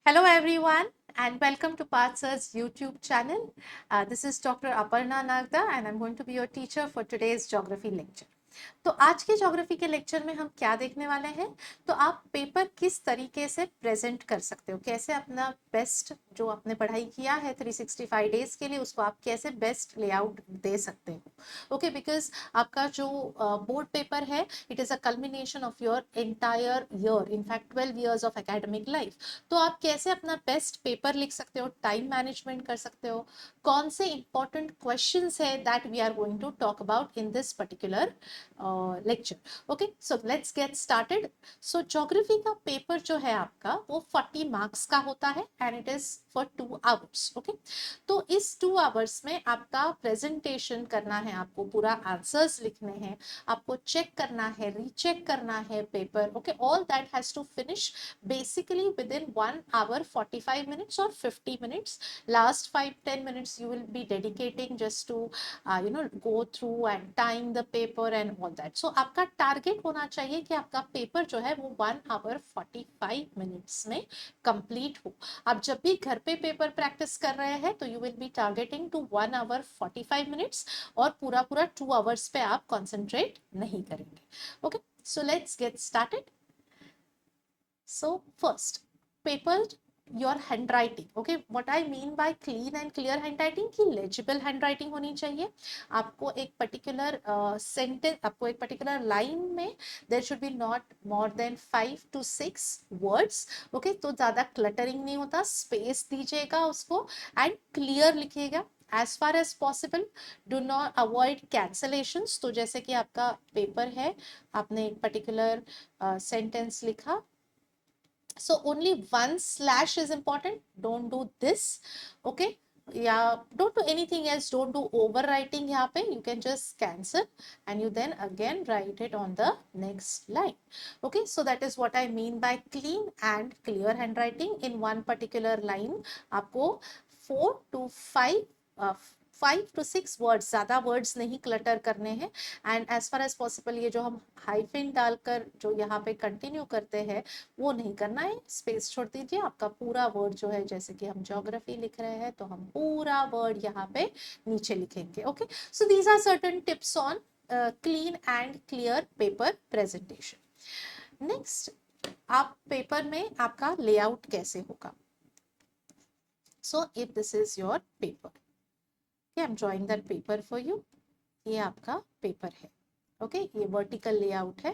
Hello everyone and welcome to Pathsir's YouTube channel. This is Dr. Aparna Nagda and I'm going to be your teacher for today's geography lecture. तो आज के geography के lecture में हम क्या देखने वाले हैं, तो आप पेपर किस तरीके से प्रेजेंट कर सकते हो, कैसे अपना बेस्ट जो आपने पढ़ाई किया है 365 डेज के लिए उसको आप कैसे बेस्ट लेआउट दे सकते हो। ओके, बिकॉज आपका जो बोर्ड पेपर है it is a culmination of your entire year, in fact 12 years of academic life. तो आप कैसे अपना बेस्ट पेपर लिख सकते हो, टाइम मैनेजमेंट कर सकते हो, कौन से इंपॉर्टेंट क्वेश्चंस है that we are going to talk about in this particular lecture. Okay, so let's get started. So geography का पेपर जो है आपका वो 40 मार्क्स का होता है and it is for 2 hours. Okay, तो इस 2 hours में आपका प्रेजेंटेशन करना है, आपको पूरा आंसर्स लिखने हैं, आपको चेक करना है, रीचेक करना है paper. Okay, all that has to finish basically within 1 hour 45 minutes or 50 minutes. Last 5-10 minutes you will be dedicating just to go through and tying the paper and all that. So आपका target होना चाहिए कि आपका paper जो है वो 1 hour 45 minutes में complete हो. आप जब भी घर पे पेपर प्रैक्टिस कर रहे हैं तो you will be targeting to 1 hour 45 minutes और पूरा पूरा 2 hours पे आप कॉन्सेंट्रेट नहीं करेंगे. Okay, so let's get started. So first, paper your handwriting. Okay, what I mean by clean and clear handwriting कि legible handwriting होनी चाहिए. आपको एक particular sentence, आपको एक particular line में there should be not more than 5 to 6 words. Okay, तो ज़्यादा cluttering नहीं होता, space दीजिएगा उसको and clear लिखिएगा. As far as possible, do not avoid cancellations. तो जैसे कि आपका पेपर है, आपने एक particular sentence लिखा, so only one slash is important, don't do this. Okay, yeah, don't do anything else, don't do overwriting here pe. You can just cancel and you then again write it on the next line. Okay, so that is what I mean by clean and clear handwriting. In one particular line आपको 4 to 5 5 to 6 words, ज़्यादा words नहीं clutter करने हैं. And as far as possible ये जो हम hyphen डालकर जो यहाँ पे कंटिन्यू करते हैं वो नहीं करना है, स्पेस छोड़ दीजिए. आपका पूरा वर्ड जो है, जैसे कि हम ज्योग्राफी लिख रहे हैं तो हम पूरा वर्ड यहाँ पे नीचे लिखेंगे. Okay, so these are certain tips on clean and clear paper presentation. Next, आप पेपर में आपका लेआउट कैसे होगा. So if this is your paper, I am drawing that paper for you. ये आपका पेपर है. ओके, ये वर्टिकल लेआउट है.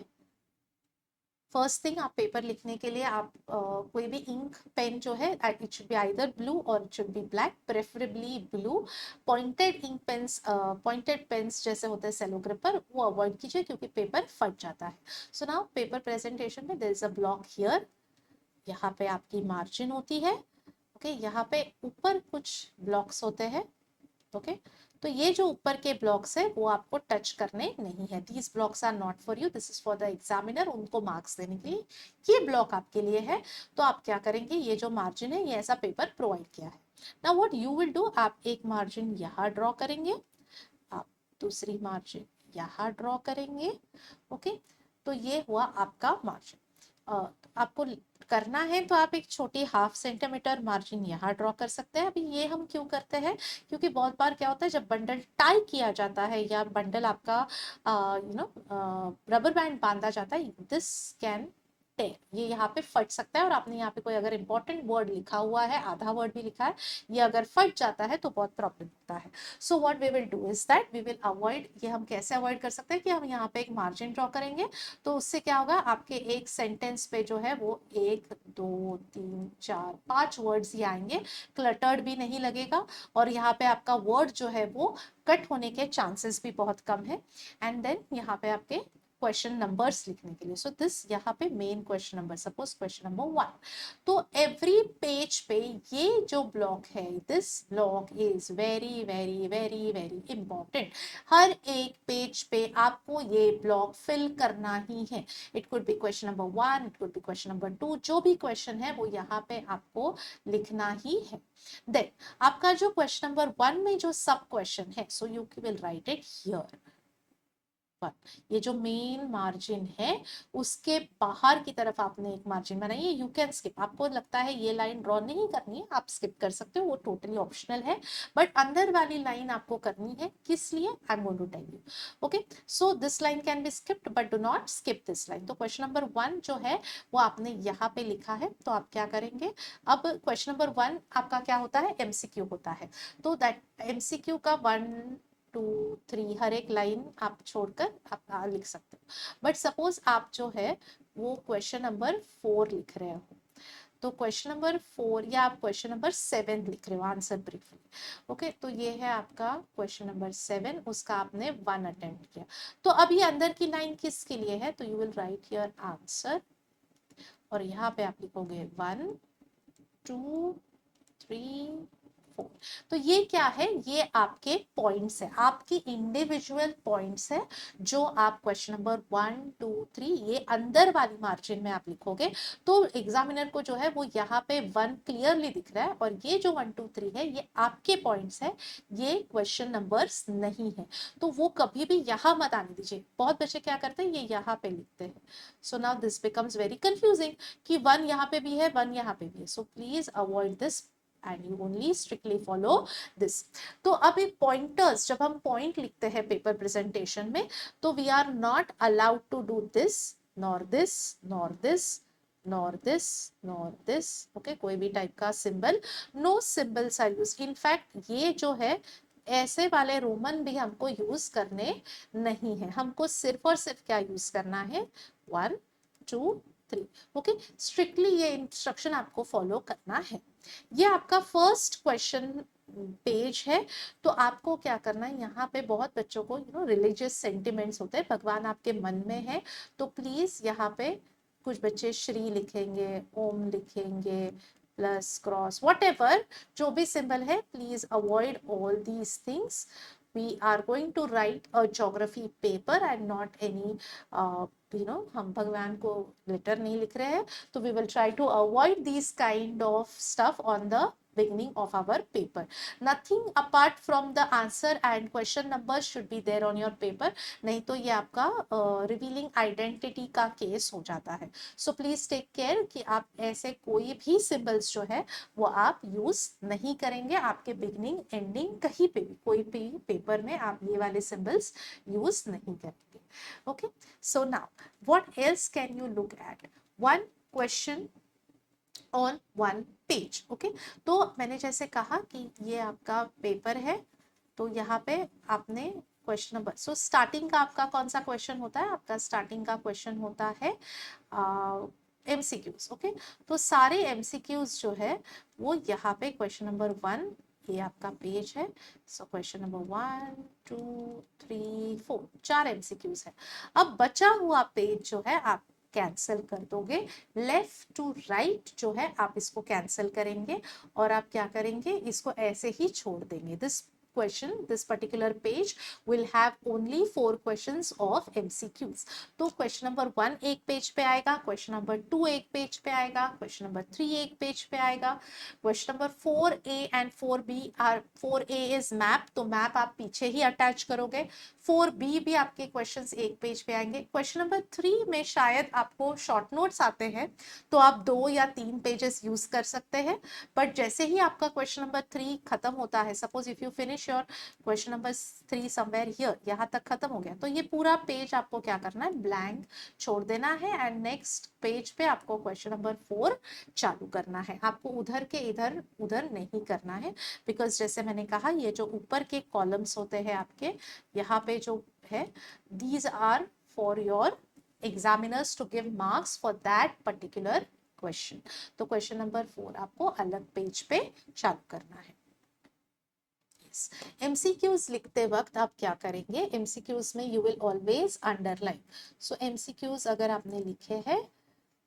फर्स्ट थिंग, आप पेपर लिखने के लिए आप कोई भी इंक पेन जो है, it should be either blue or it should be black, preferably blue. Pointed ink pens, pointed pens जैसे होते हैं सेलो ग्रिपर, वो अवॉइड कीजिए क्योंकि पेपर फट जाता है. सो नाउ पेपर प्रेजेंटेशन में there is a block here. यहाँ पे आपकी मार्जिन होती है. ओके, यहाँ पे ऊपर कुछ ब्लॉक्स होते हैं. ओके, तो ये जो ऊपर के ब्लॉक्स है वो आपको टच करने नहीं है. These blocks are not for you, this is for the examiner, उनको मार्क्स देने के लिए. ये ब्लॉक आपके लिए है. तो आप क्या करेंगे, ये जो मार्जिन है ये ऐसा पेपर प्रोवाइड किया है. Now what you will do, आप एक मार्जिन यहाँ ड्रॉ करेंगे, आप दूसरी मार्जिन यहाँ ड्रॉ करेंगे. ओके, तो ये हुआ आपका मार्जिन. आपको करना है तो आप एक छोटी 1/2 सेंटीमीटर मार्जिन यहाँ ड्रॉ कर सकते हैं. अभी ये हम क्यों करते हैं, क्योंकि बहुत बार क्या होता है जब बंडल टाई किया जाता है या बंडल आपका रबर बैंड बांधा जाता है, दिस कैन टेयर, ये यहाँ पे फट सकता है. और आपने यहाँ पे कोई अगर इंपॉर्टेंट वर्ड लिखा हुआ है, आधा वर्ड भी लिखा है, ये अगर फट जाता है तो बहुत प्रॉब्लम होता है. So what we will do is that we will avoid. ये हम कैसे अवॉइड कर सकते हैं कि हम यहाँ पे एक मार्जिन ड्रॉ करेंगे. तो उससे क्या होगा, आपके एक सेंटेंस पे जो है वो 1 2 3 4 5 वर्ड्स ही आएंगे, क्लटर्ड भी नहीं लगेगा. और यहाँ पे आपका वर्ड जो है वो कट होने के चांसेस भी बहुत कम है. एंड देन यहाँ पे आपके क्वेश्चन नंबर्स लिखने के लिए. सो दिस यहाँ पे main question number, suppose question number 1. तो एवरी पेज पे ये जो ब्लॉक है, this block is very very very very important. हर एक पेज पे आपको ये ब्लॉक फिल करना ही है. It could be question number 1, it could be question number 2, जो भी क्वेश्चन है वो यहाँ पे आपको लिखना ही है. देन आपका जो क्वेश्चन नंबर 1 में जो सब क्वेश्चन है, so you will right it here. ये जो मेन मार्जिन है उसके बाहर की तरफ आपने एक मार्जिन बनाई है। यू कैन स्किप, आपको लगता है ये लाइन ड्रॉ नहीं करनी है, आप स्किप कर सकते हो, वो टोटली ऑप्शनल है, बट अंदर वाली लाइन आपको करनी है। किस लिए? I am going to tell you. Okay, so this line can be skipped but do not skip this line. तो क्वेश्चन नंबर 1 जो है वो आपने यहाँ पे लिखा है, तो आप क्या करेंगे? अब क्वेश्चन नंबर 1 आपका क्या होता है? एमसीक्यू होता है। तो दैट एमसीक्यू का 1 2 3 हर एक लाइन आप छोड़कर आप लिख सकते हो। बट सपोज आप जो है वो क्वेश्चन नंबर 4 लिख रहे हो, तो क्वेश्चन नंबर 4 या आप क्वेश्चन नंबर 7 लिख रहे हो, आंसर ब्रीफली। ओके, तो ये है आपका क्वेश्चन नंबर 7, उसका आपने 1 अटेम्प्ट किया। तो अब ये अंदर की लाइन किसके लिए है? तो you will right your answer और यहाँ पे आप लिखोगे 1 2 3 4। तो ये क्या है? ये आपके पॉइंट्स है, आपकी इंडिविजुअल पॉइंट्स है, जो आप क्वेश्चन नंबर 1 2 3 ये अंदर वाली मार्जिन में आप लिखोगे। तो एग्जामिनर को जो है वो यहाँ पे 1 क्लियरली दिख रहा है, और ये जो 1 2 3 है ये आपके पॉइंट्स है, ये क्वेश्चन नंबर्स नहीं है। तो वो कभी भी यहाँ मत आने दीजिए। बहुत बच्चे क्या करते हैं, ये यहाँ पे लिखते हैं। So now this becomes very confusing कि 1 यहाँ पे भी है, 1 यहाँ पे भी है। So please avoid this and you only strictly follow this। तो अब एक पॉइंटर्स, जब हम पॉइंट लिखते हैं पेपर प्रेजेंटेशन में, तो we are not allowed to do this, nor this, nor this, nor this, nor this। Okay, कोई भी टाइप का symbol, no symbols are use. In fact ये जो है ऐसे वाले रोमन भी हमको यूज करने नहीं है, हमको सिर्फ और सिर्फ क्या यूज करना है? 1 2 3। ओके, स्ट्रिक्टली ये इंस्ट्रक्शन आपको फॉलो करना है। ये आपका फर्स्ट क्वेश्चन पेज है। तो आपको क्या करना है, यहाँ पे बहुत बच्चों को रिलीजियस सेंटिमेंट्स होते हैं, भगवान आपके मन में है, तो प्लीज यहाँ पे कुछ बच्चे श्री लिखेंगे, ओम लिखेंगे, प्लस क्रॉस, व्हाटएवर जो भी सिंबल है, please avoid all these things. we are going to write a geography paper and not any हम भगवान को लेटर नहीं लिख रहे हैं, तो we will try to avoid these kind of stuff on the beginning of our paper। nothing apart from the answer and question numbers should be there on your paper, नहीं तो ये आपका रिवीलिंग आइडेंटिटी का case हो जाता है। So please take care कि आप ऐसे कोई भी सिंबल्स जो है वो आप यूज नहीं करेंगे, आपके बिगिनिंग एंडिंग कहीं पे भी कोई भी पेपर में आप ये वाले सिंबल्स यूज नहीं करेंगे। Okay, so now what else can you look at? 1 question on 1 page. Okay, तो मैंने जैसे कहा कि ये आपका पेपर है, तो यहाँ पे आपने क्वेश्चन नंबर, सो स्टार्टिंग का आपका कौन सा क्वेश्चन होता है? आपका स्टार्टिंग का क्वेश्चन होता है एमसीक्यूज। ओके, तो सारे एमसीक्यूज जो है वो यहाँ पे क्वेश्चन नंबर 1, ये आपका पेज है। सो क्वेश्चन नंबर 1 2 3 4, 4 एमसीक्यूज है। अब बचा हुआ पेज जो है आप कैंसिल कर दोगे, लेफ्ट टू राइट जो है आप इसको कैंसिल करेंगे, और आप क्या करेंगे, इसको ऐसे ही छोड़ देंगे। this particular page will have only 4 questions of MCQs। तो क्वेश्चन नंबर 1 एक पेज पे आएगा, क्वेश्चन नंबर 2 एक पेज पे आएगा, क्वेश्चन नंबर 3 एक पेज पे आएगा, question number 4A and 4B are, 4A is map, तो मैप आप पीछे ही अटैच करोगे। 4B भी आपके क्वेश्चंस एक पेज पे आएंगे। क्वेश्चन नंबर 3 में शायद आपको शॉर्ट नोट्स आते हैं, तो आप 2 या 3 पेजेस यूज कर सकते हैं, बट जैसे ही आपका क्वेश्चन नंबर 3 खत्म होता है, suppose if you finish your question number 3 somewhere here, यहाँ तक खत्म हो गया, तो ये पूरा पेज आपको क्या करना है? ब्लैंक छोड़ देना है, एंड नेक्स्ट पेज पे आपको क्वेश्चन नंबर 4 चालू करना है। आपको उधर के इधर उधर नहीं करना है, बिकॉज जैसे मैंने कहा ये जो ऊपर के कॉलम्स होते हैं आपके यहाँ पे जो है, these are for your examiners to give marks for that particular question. तो क्वेश्चन नंबर 4 आपको अलग पेज पे चालू करना है। MCQs लिखते वक्त आप क्या करेंगे? MCQs में you will always underline. So MCQs अगर आपने लिखे हैं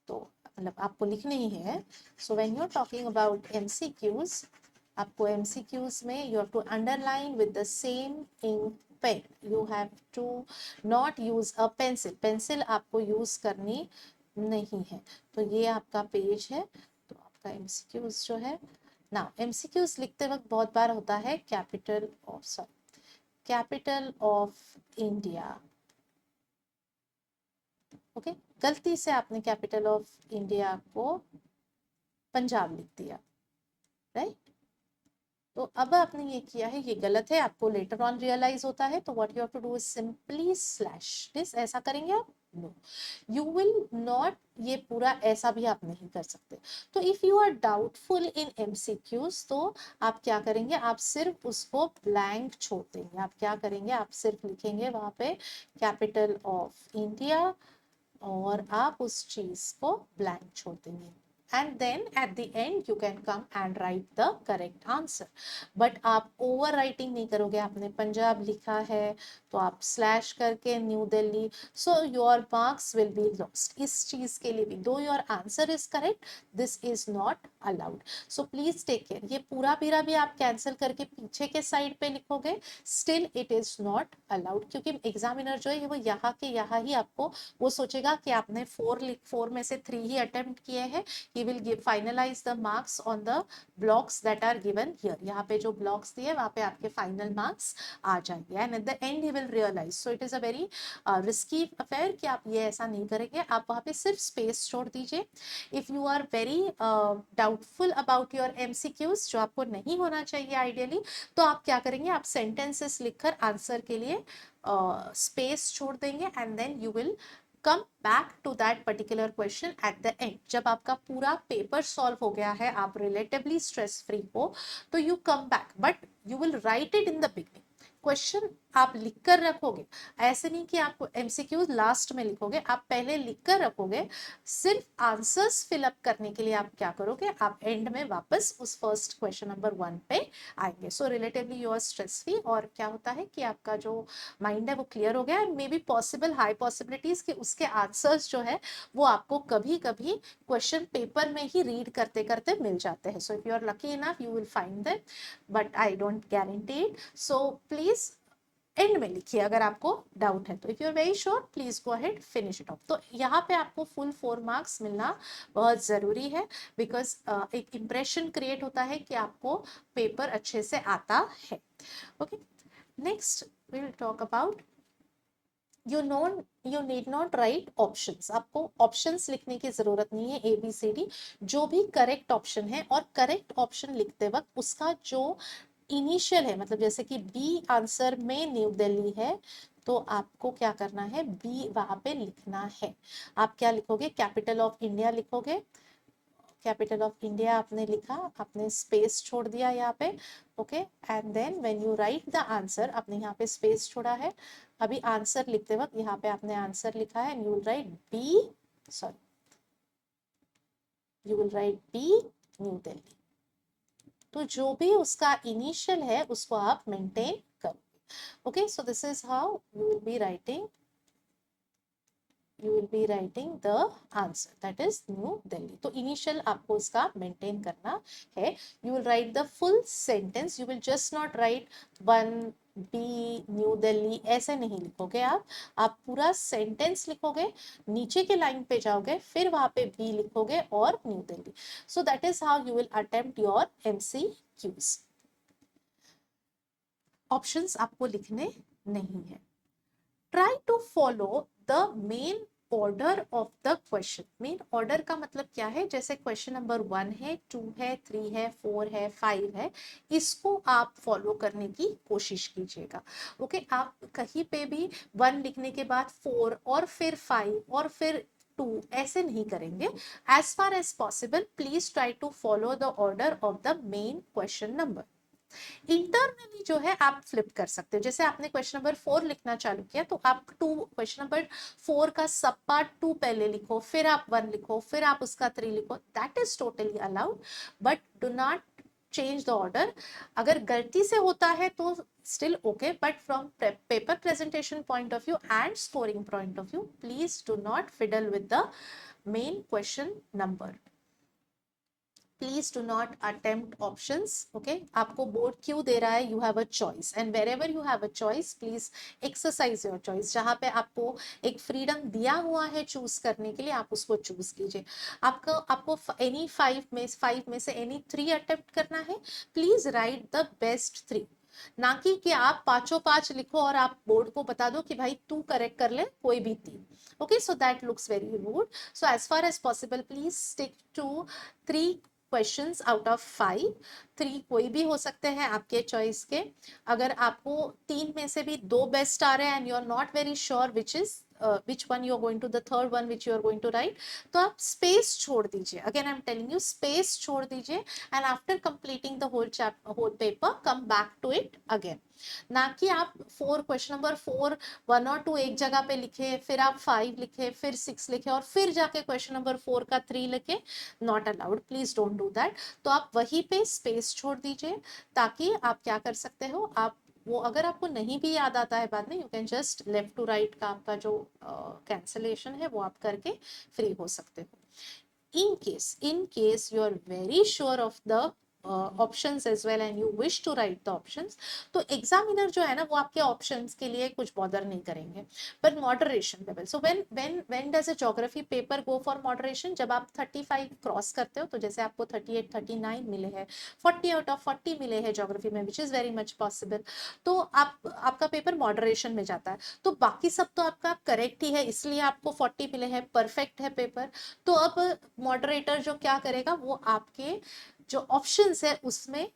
तो मतलब आपको लिखने ही है। So when you are talking about MCQs, आपको MCQs में you have to underline with the same ink pen. You have to not use a pencil, pencil आपको यूज करनी नहीं है। तो ये आपका पेज है, तो आपका MCQs जो है ना, MCQs लिखते वक्त बहुत बार होता है कैपिटल ऑफ इंडिया, ओके, गलती से आपने कैपिटल ऑफ इंडिया को पंजाब लिख दिया, राइट? तो अब आपने ये किया है, ये गलत है, आपको लेटर ऑन रियलाइज होता है, तो what you have to do is simply slash this. ऐसा करेंगे आप? नो, यू विल नॉट, ये पूरा ऐसा भी आप नहीं कर सकते। तो if you are doubtful in MCQs, तो आप क्या करेंगे, आप सिर्फ उसको ब्लैंक छोड़ देंगे। आप क्या करेंगे, आप सिर्फ लिखेंगे वहां पे कैपिटल ऑफ इंडिया, और आप उस चीज को ब्लैंक छोड़ देंगे, and then at the end you can come and write the correct answer. but आप ओवर राइटिंग नहीं करोगे। आपने पंजाब लिखा है तो आप स्लैश करके New Delhi, so your marks will be lost. इस चीज के लिए भी, though your answer is correct, this is not allowed. So please take care. ये पूरा पीरा भी आप कैंसिल करके पीछे के साइड पे लिखोगे, still it is not allowed, क्योंकि एग्जामिनर जो है वो यहाँ के यहाँ ही आपको, वो सोचेगा कि आपने फोर में से 3 ही अटेम्प्ट किए हैं, he will give finalize the marks on the blocks that are given here. यहाँ पे जो blocks दिए वहाँ पे आपके final marks आ जाएंगे, and at the end he will realize. So it is a very risky affair कि आप ये ऐसा नहीं करेंगे। आप वहाँ पे सिर्फ space छोड़ दीजिए। If you are very doubtful about your MCQs, जो आपको नहीं होना चाहिए ideally, तो आप क्या करेंगे, आप sentences लिखकर आंसर के लिए space छोड़ देंगे, and then you will come back to that particular question at the end. जब आपका पूरा पेपर सॉल्व हो गया है, आप रिलेटिवली स्ट्रेस फ्री हो, तो you come back, but you will right it in the beginning. Question आप लिख कर रखोगे, ऐसे नहीं कि आप एमसीक्यू लास्ट में लिखोगे, आप पहले लिख कर रखोगे। सिर्फ आंसर्स फिलअप करने के लिए आप क्या करोगे, आप एंड में वापस उस फर्स्ट क्वेश्चन नंबर 1 पे आएंगे। So relatively you are stress free, और क्या होता है कि आपका जो माइंड है वो क्लियर हो गया, and may be possible, high possibilities कि उसके आंसर्स जो है वो आपको कभी कभी क्वेश्चन पेपर में ही रीड करते करते मिल जाते हैं। So if you are lucky enough you will find that, but I don't guarantee it. So please end में लिखिए अगर आपको डाउट है तो। If you are very sure please go ahead finish it off. तो यहाँ पे आपको फुल 4 मार्क्स मिलना बहुत जरूरी है, बिकॉज एक इंप्रेशन क्रिएट होता है कि आपको पेपर अच्छे से आता है। Okay, next we will talk about you need not write options. आपको ऑप्शंस लिखने की जरूरत नहीं है, ABCD जो भी करेक्ट ऑप्शन है, और करेक्ट ऑप्शन लिखते वक्त उसका जो इनिशियल है, मतलब जैसे कि बी आंसर में न्यू दिल्ली है, तो आपको क्या करना है, बी वहां पे लिखना है। आप क्या लिखोगे, कैपिटल ऑफ इंडिया लिखोगे, कैपिटल ऑफ इंडिया आपने लिखा, आपने स्पेस छोड़ दिया यहाँ पे, okay, and then when you write the answer, आपने यहाँ पे स्पेस छोड़ा है, अभी आंसर लिखते वक्त यहाँ पे आपने आंसर लिखा है, and you will write B, sorry, you will write B New Delhi. तो जो भी उसका इनिशियल है उसको आप मेंटेन करोगे। Okay, so this is how you will be writing, you will be writing the answer, that is New Delhi. तो initial आपको उसका maintain करना है। You will write the full sentence, you will just not write 1B new Delhi, ऐसे नहीं लिखोगे आप पूरा सेंटेंस लिखोगे, नीचे के लाइन पे जाओगे, फिर वहां पे बी लिखोगे और New Delhi. So that is how you will attempt your MCQs। Options आपको लिखने नहीं है। Try to follow the main order of the question. Main order का मतलब क्या है, जैसे क्वेश्चन नंबर 1 है, 2 है, 3 है, 4 है, 5 है, इसको आप फॉलो करने की कोशिश कीजिएगा। ओके, आप कहीं पे भी 1 लिखने के बाद 4 और फिर 5 और फिर 2 ऐसे नहीं करेंगे। As far as possible please try to follow the order of the main question number. Internally जो है आप फ्लिप कर सकते हो, जैसे आपने क्वेश्चन नंबर 4 लिखना चालू किया तो आप क्वेश्चन नंबर 4 का सब पार्ट 2 पहले लिखो, फिर आप 1 लिखो, फिर आप उसका 3 लिखो, that is totally allowed, but do not change the order. अगर गलती से होता है तो still okay, but from paper presentation point of view and scoring point of view please do not fiddle with the main question number. Please do not attempt options. Okay, आपको board क्यों दे रहा है, you have a choice, and wherever you have a choice please exercise your choice. जहाँ पे आपको एक freedom दिया हुआ है चूज करने के लिए, आप उसको चूज कीजिए। आपको एनी 5 में से एनी 3 अटेम्प्ट करना है, प्लीज राइट द बेस्ट 3। ना कि आप पांचों पांच लिखो और आप बोर्ड को बता दो कि भाई तू करेक्ट कर ले कोई भी तीन. Okay, so that looks very rude. So as far as possible please stick to 3 questions out of 5. 3 कोई भी हो सकते हैं आपके चॉइस के. अगर आपको 3 में से भी 2 बेस्ट आ रहे हैं and you are not very sure which one you are going to, the third one which you are going to write, तो आप स्पेस छोड़ दीजिए. Again I am telling you, space छोड़ दीजिए and after completing the whole paper come back to it again. ना कि आप question number 4 1 और 2 एक जगह पे लिखे, फिर आप 5 लिखे, फिर 6 लिखे और फिर जाके क्वेश्चन नंबर 4 का 3 लिखे. Not allowed, please don't do that. तो आप वहीं पे स्पेस छोड़ दीजिए ताकि आप क्या कर सकते हो, आप वो अगर आपको नहीं भी याद आता है बाद में, you can just left to right का आपका जो कैंसलेशन है वो आप करके फ्री हो सकते हो. In case you are very sure of the options as well and you wish to write the options, तो एग्जामिनर जो है ना वो आपके ऑप्शंस के लिए कुछ बॉदर नहीं करेंगे. पर moderation level, so when does a geography paper go for moderation, जब आप 35 क्रॉस करते हो, तो जैसे आपको 38 39 मिले हैं, 40 आउट ऑफ 40 मिले हैं ज्योग्राफी में, which is very much possible, तो आपका पेपर मॉडरेशन में जाता है. तो बाकी सब तो आपका करेक्ट ही है, इसलिए आपको 40 मिले हैं, परफेक्ट है पेपर. तो अब मॉडरेटर जो क्या करेगा, वो आपके जो ऑप्शंस है उसमें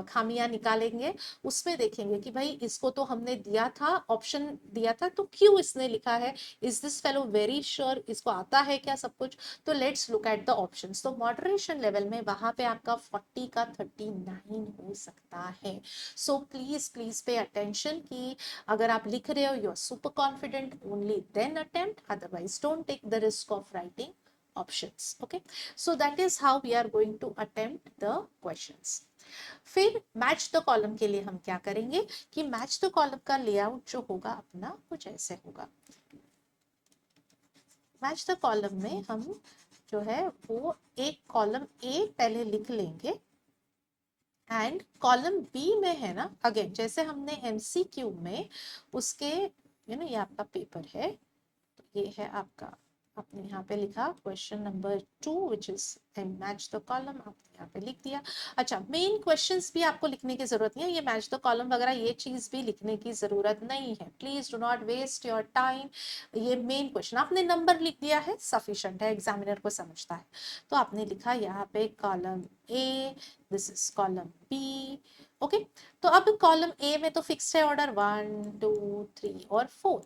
खामियां निकालेंगे. उसमें देखेंगे कि भाई इसको तो हमने दिया था, ऑप्शन दिया था, तो क्यों इसने लिखा है, is this fellow very sure, इसको आता है क्या सब कुछ. तो let's look at the options. तो मॉडरेशन लेवल में वहां पे आपका 40 का 39 हो सकता है. So please please pay attention कि अगर आप लिख रहे हो, you are super confident, only then attempt, otherwise don't take the risk of writing options. Okay, so that is how we are going to attempt the questions. फिर match the column के लिए हम क्या करेंगे कि मैच द कॉलम का layout जो होगा अपना कुछ ऐसे होगा. मैच द कॉलम में हम जो है वो एक कॉलम ए पहले लिख लेंगे एंड कॉलम बी में है ना, अगेन जैसे हमने एमसीक्यू में उसके ये आपका पेपर है, तो ये है आपका, आपने यहाँ पे लिखा question number 2 which is match the column, आपने यहाँ पे लिख दिया. अच्छा, मेन क्वेश्चंस भी आपको लिखने की जरूरत नहीं है, ये मैच द कॉलम वगैरह ये चीज भी लिखने की जरूरत नहीं है. Please do not waste your time. ये मेन क्वेश्चन आपने नंबर लिख दिया है, सफिशिएंट है, एग्जामिनर को समझता है. तो आपने लिखा यहाँ पे column A, this is column B. Okay, तो अब कॉलम ए में तो फिक्स्ड है ऑर्डर 1 2 3 और 4.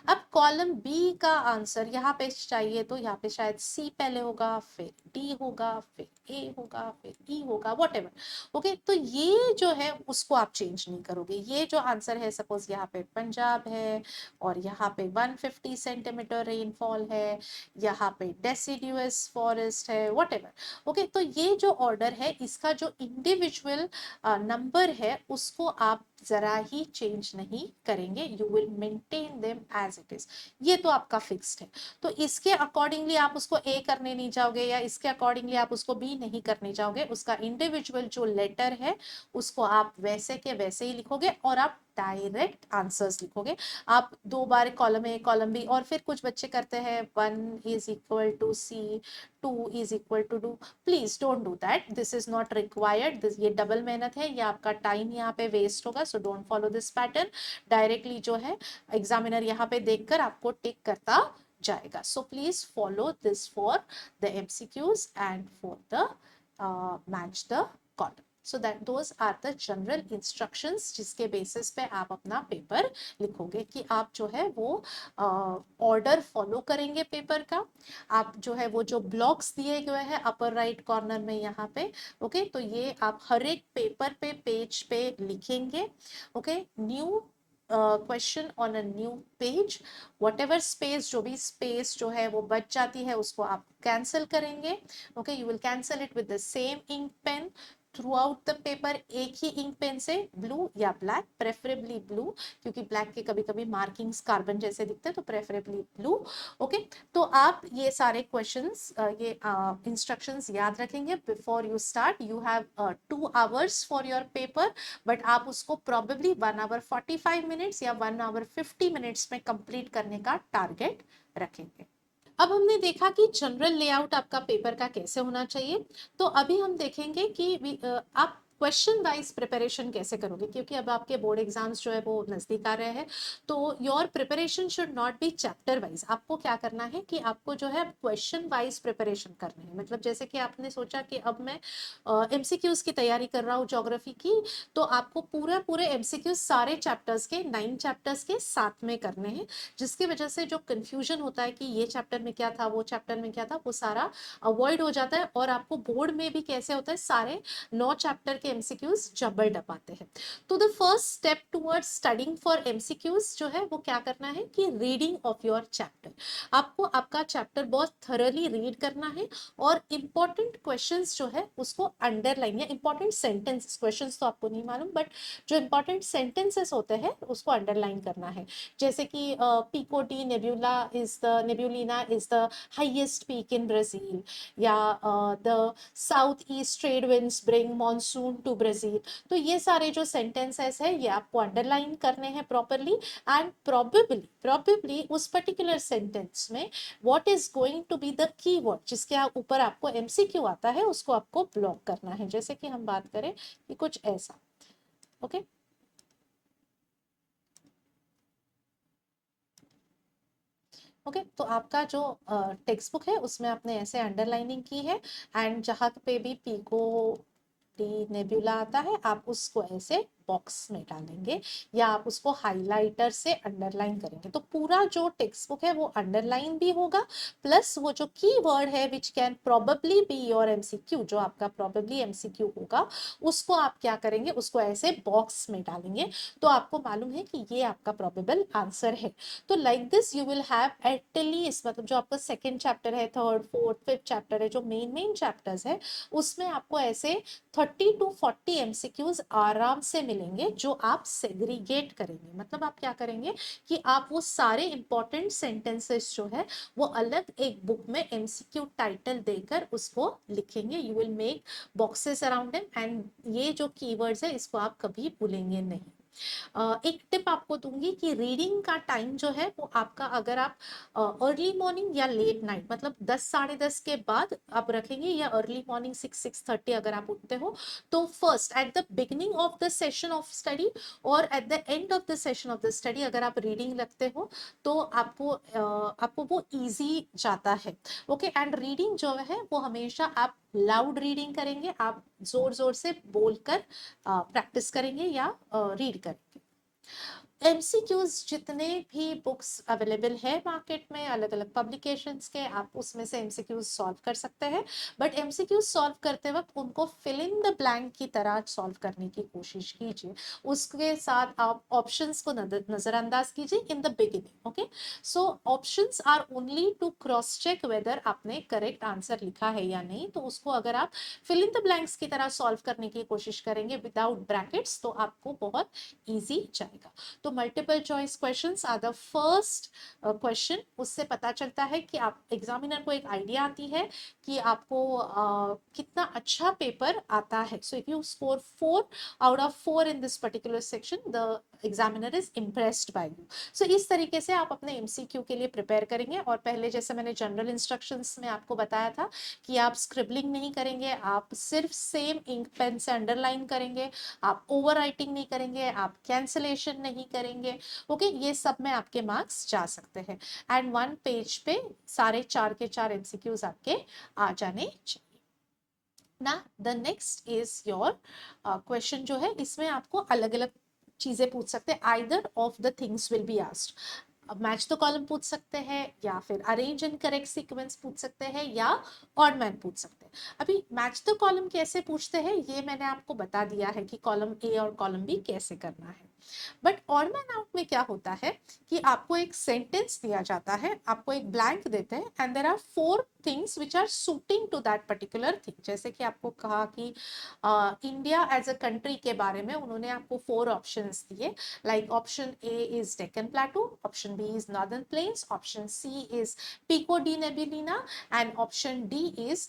अब कॉलम बी का आंसर यहाँ पे चाहिए, तो यहाँ पे शायद सी पहले होगा, फिर डी होगा, फिर ए होगा, फिर ई होगा, व्हाटएवर. ओके, तो ये जो है उसको आप चेंज नहीं करोगे. ये जो आंसर है, सपोज यहाँ पे पंजाब है और यहाँ पे 150 सेंटीमीटर रेनफॉल है, यहाँ पे डेसिडुअस फॉरेस्ट है, व्हाटएवर. ओके, तो ये जो ऑर्डर है इसका जो इंडिविजुअल नंबर है उसको आप जरा ही चेंज नहीं करेंगे. You will maintain them as it is. ये तो आपका फिक्स्ड है, तो इसके अकॉर्डिंगली आप उसको ए करने नहीं जाओगे या इसके अकॉर्डिंगली आप उसको बी नहीं करने जाओगे. उसका इंडिविजुअल जो लेटर है उसको आप वैसे के वैसे ही लिखोगे और आप डायरेक्ट आंसर्स लिखोगे. आप 2 बार कॉलम ए कॉलम बी, और फिर कुछ बच्चे करते हैं 1 is equal to C, 2 is equal to D. Please don't do that, this is not required. ये डबल मेहनत है, ये आपका टाइम यहाँ पे वेस्ट होगा. So don't follow this pattern. Directly जो है एग्जामिनर यहाँ पे देखकर आपको टिक करता जाएगा. So please follow this for the MCQs and for the match the column. So that those are the general instructions जिसके बेसिस पे आप अपना पेपर लिखोगे कि आप जो है वो ऑर्डर फॉलो करेंगे पेपर का. आप जो है वो जो ब्लॉक्स दिए गए हैं अपर राइट कॉर्नर में यहाँ पे, ओके, तो ये आप हर एक पेपर पे पेज पे लिखेंगे. Okay, new question on a new page. Whatever space, जो भी स्पेस जो है वो बच जाती है उसको आप कैंसिल करेंगे. Okay, you will cancel it with the same ink pen throughout the paper. एक ही इंक पेन से, ब्लू या ब्लैक, प्रेफरेबली ब्लू, क्योंकि ब्लैक के कभी कभी मार्किंग्स कार्बन जैसे दिखते हैं, तो प्रेफरेबली ब्लू. ओके, तो आप ये सारे क्वेश्चंस, ये इंस्ट्रक्शंस याद रखेंगे before you start. You have 2 hours for your paper, but आप उसको प्रॉबेबली 1 hour 45 minutes या 1 hour 50 minutes में कंप्लीट करने का टारगेट रखेंगे. अब हमने देखा कि जनरल लेआउट आपका पेपर का कैसे होना चाहिए. तो अभी हम देखेंगे कि आप क्वेश्चन वाइज प्रिपरेशन कैसे करोगे, क्योंकि अब आपके बोर्ड एग्जाम्स जो है वो नजदीक आ रहे हैं, तो your preparation should not be chapter wise. आपको क्या करना है कि आपको जो है क्वेश्चन वाइज प्रिपरेशन करनी है। मतलब जैसे कि आपने सोचा कि अब मैं एमसीक्यूज की तैयारी कर रहा हूँ ज्योग्राफी की, तो आपको पूरे एमसीक्यूज सारे चैप्टर्स के 9 चैप्टर्स के साथ में करने हैं, जिसकी वजह से जो कंफ्यूजन होता है कि ये चैप्टर में क्या था, वो चैप्टर में क्या था, वो सारा अवॉइड हो जाता है। और आपको बोर्ड में भी कैसे होता है, सारे 9 चैप्टर के एमसीक्यूज जबल्ड अप आते हैं। तो the first step towards studying for MCQs जो है वो क्या करना है कि रीडिंग ऑफ योर चैप्टर। आपको आपका चैप्टर बहुत थरली रीड करना है और इंपॉर्टेंट क्वेश्चंस जो है उसको अंडरलाइन, या इंपॉर्टेंट सेंटेंसेस, क्वेश्चंस तो आपको नहीं मालूम बट जो इंपॉर्टेंट सेंटेंसेस होते हैं उसको अंडरलाइन करना है। जैसे कि Pico de Neblina is the highest peak in Brazil, या the south east trade winds bring monsoon to Brazil. तो ये सारे जो सेंटेंसेस है ये आपको अंडरलाइन करने हैं प्रॉपरली, एंड प्रॉबेबली उस पर्टिकुलर सेंटेंस में what is going to be the keyword जिसके ऊपर आपको एमसीक्यू आता है उसको आपको ब्लॉक करना है। जैसे कि हम बात करें कि कुछ ऐसा, ओके ओके तो आपका जो टेक्स्ट बुक है उसमें आपने ऐसे अंडरलाइनिंग की है, एंड जहाँ पे भी पीको डी नेबुला आता है आप उसको ऐसे बॉक्स में डालेंगे, या आप उसको हाइलाइटर से अंडरलाइन करेंगे। तो पूरा जो टेक्स्ट बुक है वो अंडरलाइन भी होगा, प्लस वो जो कीवर्ड है which can probably be your MCQ, जो आपका प्रोबेबली एमसीक्यू होगा, उसको आप क्या करेंगे, उसको ऐसे बॉक्स में डालेंगे। तो आपको मालूम है कि ये आपका प्रोबेबल आंसर है। तो like this you will have at least, मतलब जो आपका सेकेंड चैप्टर है, थर्ड फोर्थ फिफ्थ चैप्टर है, जो मेन चैप्टर्स है, उसमें आपको ऐसे 30 to 40 एमसीक्यूज आराम से मिलेंगे जो आप सेग्रीगेट करेंगे। मतलब आप क्या करेंगे कि आप वो सारे इंपॉर्टेंट सेंटेंसेस जो है वो अलग एक बुक में एमसीक्यू टाइटल देकर उसको लिखेंगे। You will make boxes around him, and ये जो कीवर्ड्स है इसको आप कभी भूलेंगे नहीं। एक टिप आपको दूंगी कि रीडिंग का टाइम जो है वो आपका, अगर आप अर्ली मॉर्निंग या लेट नाइट, मतलब 10 साढ़े 10 के बाद आप रखेंगे, या अर्ली मॉर्निंग 6-6:30 अगर आप उठते हो, तो first at the beginning of the session of study और at the end of the session of the study अगर आप रीडिंग रखते हो तो आपको वो इजी जाता है। ओके, एंड रीडिंग जो है वो हमेशा आप लाउड रीडिंग करेंगे, आप जोर जोर से बोलकर प्रैक्टिस करेंगे या रीड करेंगे। एमसीक्यूज जितने भी बुक्स अवेलेबल है मार्केट में अलग अलग पब्लिकेशंस के, आप उसमें से एमसीक्यूज सॉल्व कर सकते हैं, बट एमसीक्यूज सॉल्व करते वक्त उनको फिल इन द ब्लैंक की तरह सॉल्व करने की कोशिश कीजिए। उसके साथ आप ऑप्शंस को नजरअंदाज कीजिए in the beginning. Okay, so options are only to cross check whether आपने करेक्ट आंसर लिखा है या नहीं। तो उसको अगर आप फिल इन द ब्लैंक्स की तरह सॉल्व करने की कोशिश करेंगे विदाउट ब्रैकेट्स तो आपको बहुत ईजी जाएगा। तो multiple choice questions are the first question. उससे पता चलता है कि आप एग्जामिनर को एक आइडिया आती है कि आपको कितना अच्छा पेपर आता है। So if you score 4 out of 4 in this particular section the examiner is impressed by you. So इस तरीके से आप अपने एमसीक्यू के लिए प्रिपेयर करेंगे। और पहले जैसे मैंने जनरल इंस्ट्रक्शंस में आपको बताया था कि आप स्क्रिबलिंग नहीं करेंगे, आप सिर्फ सेम इंक पेन से अंडरलाइन करेंगे, आप ओवर राइटिंग नहीं करेंगे, आप कैंसलेशन नहीं करेंगे। ओके, ये सब में आपके मार्क्स जा सकते हैं, एंड 1 पेज पे सारे 4 के 4 एमसीक्यूज आपके आ जाने चाहिए ना। The next is your question जो है इसमें आपको अलग अलग चीजें पूछ सकते हैं। Either of the things will be asked. Match the column पूछ सकते हैं, या फिर अरेंज इन करेक्ट सीक्वेंस पूछ सकते हैं, या ऑड मैन पूछ सकते हैं। अभी मैच द कॉलम कैसे पूछते हैं ये मैंने आपको बता दिया है कि कॉलम ए और कॉलम बी कैसे करना है। बट ऑड मैन आउट में क्या होता है कि आपको एक सेंटेंस दिया जाता है, आपको एक ब्लैंक देते हैं, and there are 4 things which are suiting to that particular thing. जैसे कि आपको कहा कि इंडिया एज अ कंट्री के बारे में उन्होंने आपको 4 ऑप्शंस दिए, like option A is Deccan plateau, option B is northern plains, option C is Pico de Neblina, and option D is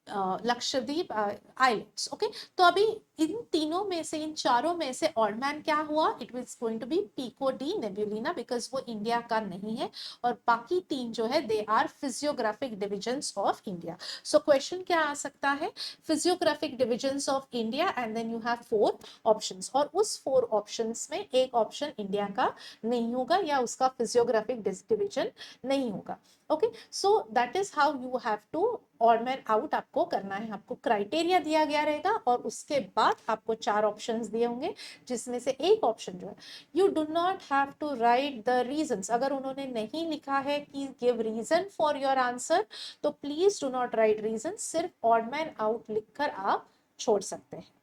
Lakshadweep islands. Okay, तो अभी इन तीनों में से, इन चारों में से ऑड मैन क्या हुआ? It was going to be Pico de Neblina, because वो इंडिया का नहीं है, और बाकी तीन जो है they are physiographic divisions of India. So question क्या आ सकता है? Physiographic divisions of India, and then you have 4 options, और उस 4 ऑप्शंस में एक ऑप्शन इंडिया का नहीं होगा या उसका फिजियोग्राफिक डिवीजन नहीं होगा। Okay, so that is how you have to odd man out आपको करना है। आपको क्राइटेरिया दिया गया रहेगा और उसके बाद आपको 4 ऑप्शंस दिए होंगे, जिसमें से एक ऑप्शन जो है, you do not have to write the reasons. अगर उन्होंने नहीं लिखा है कि give reason for your answer, तो please do not write reason, सिर्फ ऑड मैन आउट लिखकर आप छोड़ सकते हैं।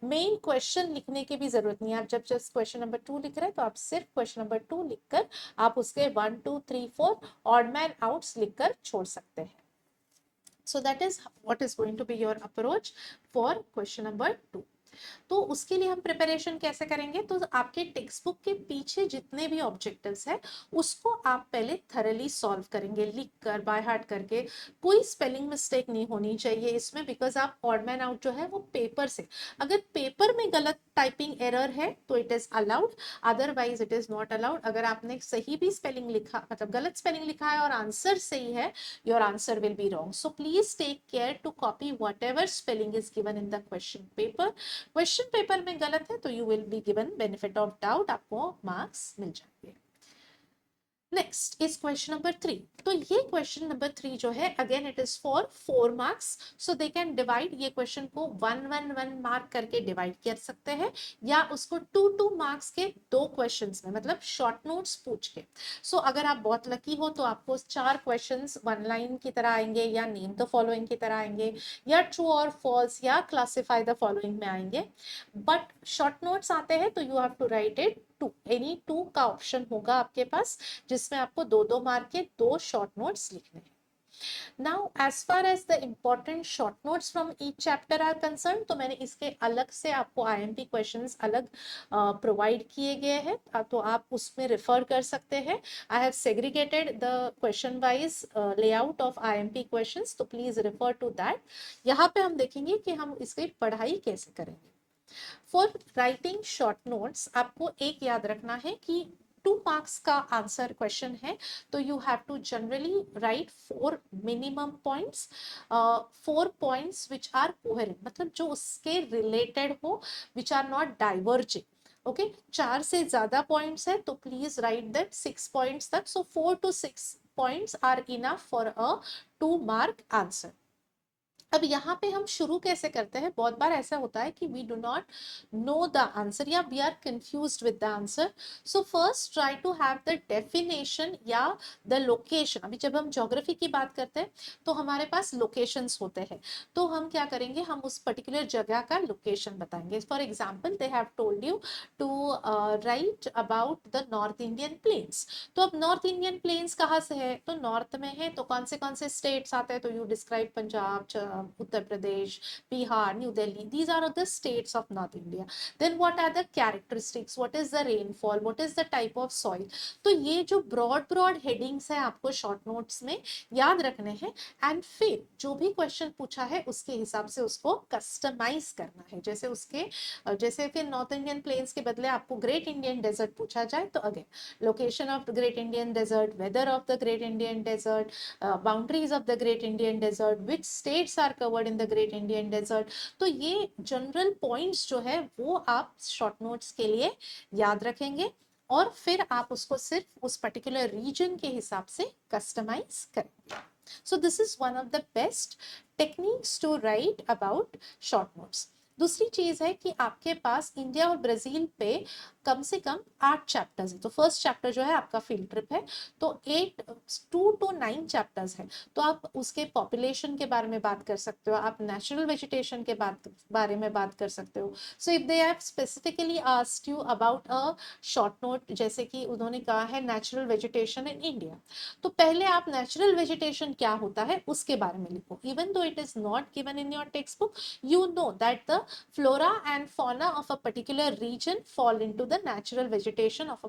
मेन क्वेश्चन लिखने की भी जरूरत नहीं है। आप जब जस्ट क्वेश्चन नंबर 2 लिख रहे हैं तो आप सिर्फ क्वेश्चन नंबर 2 लिखकर आप उसके 1 2 3 4 ऑड मैन आउट्स लिखकर छोड़ सकते हैं। So that is what is going to be your approach for question number 2. तो उसके लिए हम प्रिपरेशन कैसे करेंगे? तो आपके टेक्स्ट बुक के पीछे जितने भी ऑब्जेक्टिव्स है उसको आप पहले थरली सॉल्व करेंगे, लिख कर, बाय हार्ट करके। कोई स्पेलिंग मिस्टेक नहीं होनी चाहिए इसमें, बिकॉज आप ऑड मैन आउट जो है वो पेपर से, अगर पेपर में गलत टाइपिंग एरर है तो it is allowed, otherwise it is not allowed. अगर आपने सही भी स्पेलिंग लिखा, मतलब गलत स्पेलिंग लिखा है और आंसर सही है, your answer will be wrong. So please take care to copy whatever spelling is given in the question paper. Question paper में गलत है तो you will be given benefit of doubt, आपको मार्क्स मिल जाएंगे। Next is question number 3। तो ये question number 3 जो है, again it is for 4 marks, so they can divide, ये क्वेश्चन को 1 मार्क करके डिवाइड कर सकते हैं, या उसको 2 मार्क्स के 2 क्वेश्चंस में, मतलब शॉर्ट नोट्स पूछ के। सो अगर आप बहुत लकी हो तो आपको 4 क्वेश्चंस 1 लाइन की तरह आएंगे, या नेम द फॉलोइंग की तरह आएंगे, या ट्रू और फॉल्स, या क्लासिफाई द फॉलोइंग में आएंगे। बट शॉर्ट नोट्स आते हैं तो you have to write it 2, any 2 का ऑप्शन होगा आपके पास, जिसमें आपको 2 मार्क के 2 शॉर्ट नोट्स लिखने हैं। Now as far as the important short notes from each chapter are concern, तो मैंने इसके अलग से आपको आईएमपी क्वेश्चंस अलग प्रोवाइड किए गए हैं, तो आप उसमें रेफर कर सकते हैं। I have segregated the question wise layout of IMP questions, तो प्लीज रेफर टू दैट। यहाँ पे हम देखेंगे कि हम इसकी पढ़ाई कैसे करेंगे। फॉर राइटिंग शॉर्ट नोट्स आपको एक याद रखना है कि 2 मार्क्स का आंसर क्वेश्चन है, तो you have to generally write 4 minimum points, 4 points which are coherent, मतलब जो उसके रिलेटेड हो, which are not diverging. Okay, 4 से ज्यादा पॉइंट्स है तो प्लीज राइट दैट 6 पॉइंट्स तक। सो 4 to 6 points are enough for a 2 mark answer. अब यहाँ पे हम शुरू कैसे करते हैं? बहुत बार ऐसा होता है कि we do not know the answer, या we are confused with the answer. So first try to have the definition या द लोकेशन। अभी जब हम ज्योग्राफी की बात करते हैं तो हमारे पास लोकेशंस होते हैं, तो हम क्या करेंगे, हम उस पर्टिकुलर जगह का लोकेशन बताएंगे। For example they have told you to write about the north Indian plains. तो अब नॉर्थ इंडियन प्लेन्स कहाँ से है? तो नॉर्थ में है, तो कौन से स्टेट्स आते हैं? तो you describe Punjab, Uttar Pradesh, Bihar, New Delhi. These are the states of North India. Then what are the characteristics? What is the rainfall? What is the type of soil? तो ये जो broad headings है आपको short notes में याद रखने हैं, and फिर जो भी क्वेश्चन पूछा है उसके हिसाब से उसको कस्टमाइज करना है। जैसे फिर नॉर्थ इंडियन प्लेन्स के बदले आपको ग्रेट इंडियन डेजर्ट पूछा जाए, तो again location of the Great Indian Desert, weather of the Great Indian Desert, boundaries of the Great Indian Desert, which states are covered in the Great Indian Desert. तो ये general points जो है वो आप short notes के लिए याद रखेंगे, और फिर आप उसको सिर्फ उस पर्टिकुलर रीजन के हिसाब से कस्टमाइज करेंगे। So this is one of the best techniques to write about short notes. दूसरी चीज है कि आपके पास इंडिया और ब्राजील पे कम से कम 8 चैप्टर्स है। तो फर्स्ट चैप्टर जो है आपका फील्ड ट्रिप है, तो 2 to 9 चैप्टर्स है। तो आप उसके पॉपुलेशन के बारे में बात कर सकते हो, आप नेचुरल वेजिटेशन के बारे में बात कर सकते हो। So if they have specifically asked you about a short note, जैसे कि उन्होंने कहा है नेचुरल वेजिटेशन इन इंडिया, तो पहले आप नेचुरल वेजिटेशन क्या होता है उसके बारे में लिखो। Even though it is not given in your text book, you know that the flora and fauna of a particular region fall into the natural vegetation of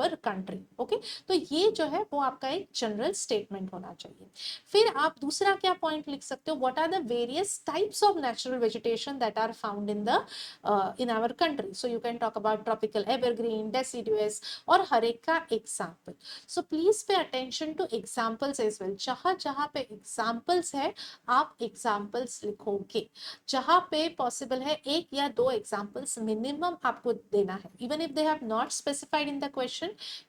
a country. Okay, तो ये जो है वो आपका एक जनरल स्टेटमेंट होना चाहिए। फिर आप दूसरा क्या पॉइंट लिख सकते हो, what are the various types of natural vegetation that are found in our country. So you can talk about tropical evergreen, deciduous और हर एक का example. So please pay attention to examples as well. जहां जहां पे examples है आप examples लिखोगे, जहां पे पॉसिबल है एक या दो एग्जाम्पल्स मिनिमम आपको देना है। Even if they have not specified in the question,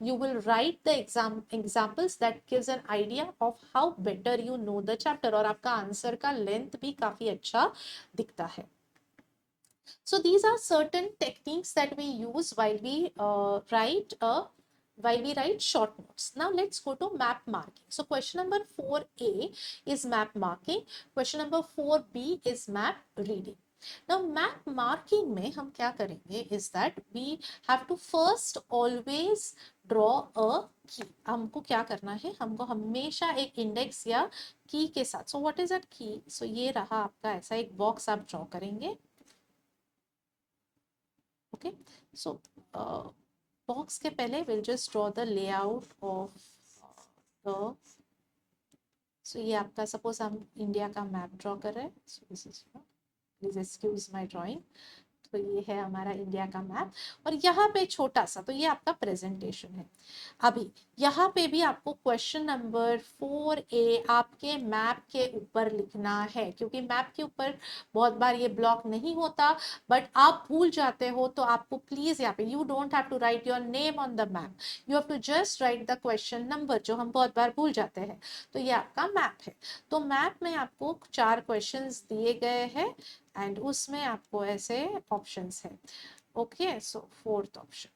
you will write the examples that gives an idea of how better you know the chapter, और आपका आंसर का लेंथ भी काफी अच्छा दिखता है। So these are certain techniques that we use while we write short notes. Now let's go to map marking. So question number 4A is map marking. Question number 4B is map reading. Now map marking में हम क्या करेंगे is that we have to first always draw a key. हमको क्या करना है, हमको हमेशा एक इंडेक्स या की के साथ, so what is that key? So ये रहा आपका ऐसा एक बॉक्स आप ड्रॉ करेंगे। okay, so बॉक्स के पहले we'll just draw the layout of the, so ये आपका सपोज हम इंडिया का मैप ड्रॉ कर रहे हैं। so this is, please excuse my drawing. तो ये है हमारा इंडिया का मैप और यहाँ पे छोटा सा, तो ये आपका प्रेजेंटेशन है। अभी यहाँ पे भी आपको क्वेश्चन नंबर 4A आपके मैप के ऊपर लिखना है, क्योंकि मैप के ऊपर बहुत बार ये ब्लॉक नहीं होता, बट आप भूल जाते हो, तो आपको प्लीज यहाँ पे you don't have to write your name on the map, you have to just write the question number, जो हम बहुत बार भूल जाते हैं। तो ये आपका मैप है। तो मैप में आपको 4 क्वेश्चंस दिए गए हैं एंड उसमें आपको ऐसे ऑप्शंस है। ओके, सो फोर्थ ऑप्शन,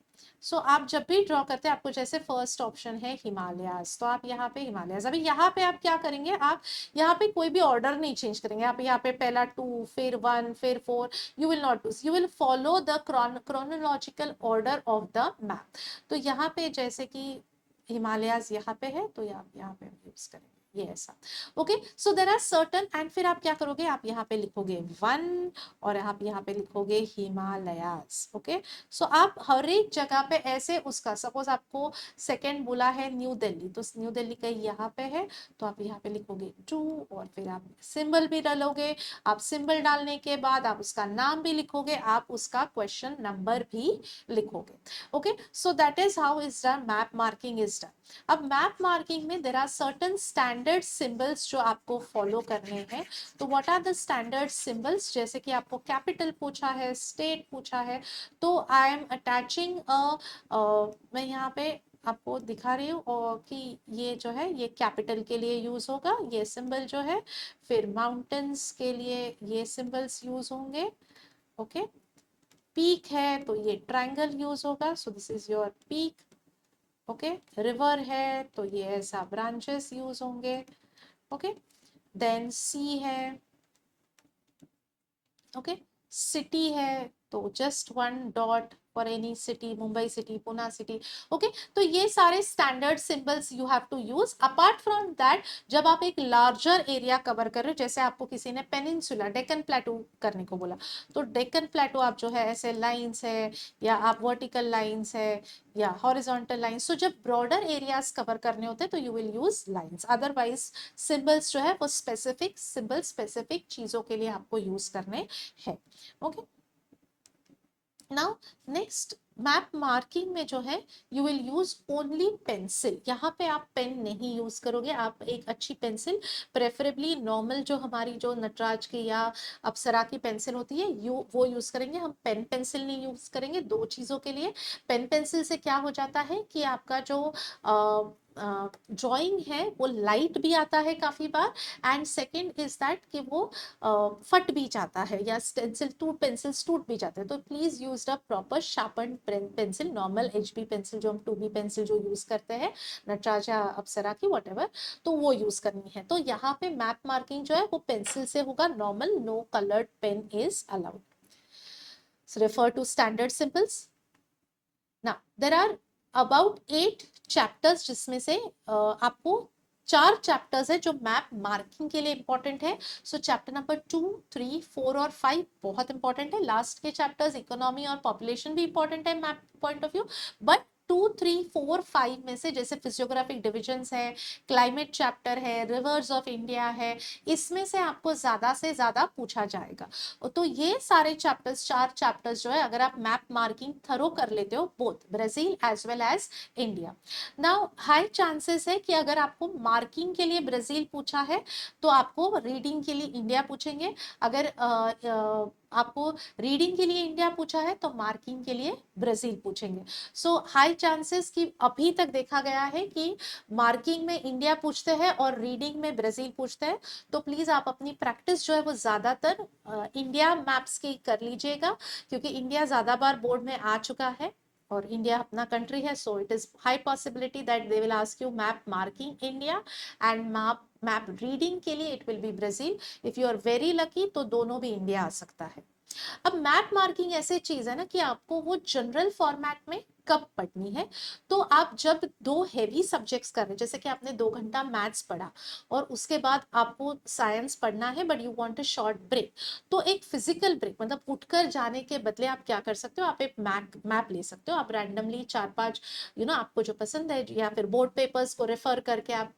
सो आप जब भी ड्रॉ करते हैं आपको जैसे फर्स्ट ऑप्शन है हिमालयाज, तो आप यहाँ पे हिमालयाज, अभी यहाँ पे आप क्या करेंगे, आप यहाँ पे कोई भी ऑर्डर नहीं चेंज करेंगे। आप यहाँ पे पहला 2 फिर 1 फिर 4, you will not do, you will follow the chronological order of the map. तो यहाँ पे जैसे कि हिमालयाज यहाँ पे है, तो आप यहाँ पे यूज करेंगे ये ऐसा। Okay, so there are certain, and फिर आप क्या करोगे, आप यहाँ पे लिखोगे 1 और आप यहाँ पे लिखोगे हिमालयास। ओके, सो आप हर एक जगह पे ऐसे उसका, सपोज आपको सेकंड बोला है न्यू दिल्ली, तो न्यू दिल्ली का यहाँ पे है, तो आप यहाँ पे लिखोगे 2 और फिर आप सिंबल भी डालोगे। आप सिंबल डालने के बाद आप उसका नाम भी लिखोगे, आप उसका क्वेश्चन नंबर भी लिखोगे। Okay, so that is how is done map marking is done. अब मैप मार्किंग में there are certain standard symbols जो आपको फॉलो करने हैं। तो what are the standard symbols, जैसे कि आपको कैपिटल पूछा है, स्टेट पूछा है, तो आई एम अटैचिंग मैं यहाँ पे आपको दिखा रही हूँ और कि ये जो है ये कैपिटल के लिए यूज होगा ये सिंबल जो है, फिर माउंटेन्स के लिए ये सिंबल्स यूज होंगे। ओके, पीक है तो ये ट्रायंगल यूज होगा, so this is your peak. Okay, river है तो ये ऐसा ब्रांचेस यूज होंगे। ओके, देन सी है। ओके, सिटी है तो just 1 dot for any city, Mumbai city, Pune city. Okay, तो ये सारे standard symbols you have to use. Apart from that, जब आप एक लार्जर एरिया कवर कर रहे हो, जैसे आपको किसी ने पेनिनसुला डेक्कन प्लेटू करने को बोला, तो डेक्कन प्लेटू आप जो है ऐसे लाइंस है या आप वर्टिकल लाइंस है या हॉरिजॉन्टल लाइंस, तो जब ब्रॉडर एरियाज कवर करने होते हैं तो you will use lines. Otherwise symbols जो है वो स्पेसिफिक सिंबल स्पेसिफिक चीजों के लिए आपको यूज करने हैं। Okay, now next map marking में जो है you will use only pencil. यहाँ पे आप पेन नहीं यूज करोगे, आप एक अच्छी पेंसिल, प्रेफरेबली नॉर्मल जो हमारी जो नटराज की या अप्सरा की पेंसिल होती है वो यूज करेंगे। हम पेन पेंसिल नहीं यूज करेंगे दो चीजों के लिए। पेन पेंसिल से क्या हो जाता है कि आपका जो ड्राइंग है वो लाइट भी आता है काफी बार, एंड सेकेंड इज दैट कि वो फट भी जाता है या पेंसिल्स टूट भी जाते हैं। तो please use a proper sharpen pencil, normal HB pencil जो हम 2B पेंसिल जो यूज करते हैं नटराज या अप्सरा की व्हाटएवर, तो वो यूज करनी है। तो यहाँ पे मैप मार्किंग जो है वो पेंसिल से होगा, normal no coloured pen is allowed. So refer to standard symbols. Now there are about 8 chapters जिसमें से आपको 4 चैप्टर्स है जो मैप मार्किंग के लिए इंपॉर्टेंट है। सो चैप्टर नंबर 2, 3, 4 और 5 बहुत इंपॉर्टेंट है। लास्ट के चैप्टर्स इकोनॉमी और पॉपुलेशन भी इंपॉर्टेंट है map point of view, but 2, 3, 4, 5 में से जैसे फिजियोग्राफिक डिविजन्स है, क्लाइमेट चैप्टर है, रिवर्स ऑफ इंडिया है, इसमें से आपको ज्यादा से ज्यादा पूछा जाएगा। तो ये सारे चैप्टर्स, 4 चैप्टर्स जो है, अगर आप मैप मार्किंग थरो कर लेते हो both Brazil as well as India, now high chances है कि अगर आपको मार्किंग के लिए ब्राजील पूछा है तो आपको रीडिंग के लिए इंडिया पूछेंगे। अगर आपको रीडिंग के लिए इंडिया पूछा है तो मार्किंग के लिए ब्राजील पूछेंगे। सो हाई चांसेस कि अभी तक देखा गया है कि मार्किंग में इंडिया पूछते हैं और रीडिंग में ब्राजील पूछते हैं। तो प्लीज आप अपनी प्रैक्टिस जो है वो ज्यादातर इंडिया मैप्स की कर लीजिएगा, क्योंकि इंडिया ज्यादा बार बोर्ड में आ चुका है और इंडिया अपना कंट्री है। So it is high possibility that they will ask you map marking India and map reading के लिए it will be Brazil. If you are very lucky तो दोनों भी इंडिया आ सकता है। अब मैप मार्किंग ऐसी चीज है ना कि आपको वो जनरल फॉर्मेट में कब पढ़नी है। तो आप जब दो हैवी सब्जेक्ट्स कर रहे हैं, जैसे कि आपने 2 घंटा मैथ्स पढ़ा और उसके बाद आपको साइंस पढ़ना है but you want a short break, तो एक फिजिकल ब्रेक मतलब उठकर जाने के बदले आप क्या कर सकते हो, आप एक मैप ले सकते हो। आप रैंडमली 4-5 आपको जो पसंद है या फिर बोर्ड पेपर्स को रेफर करके आप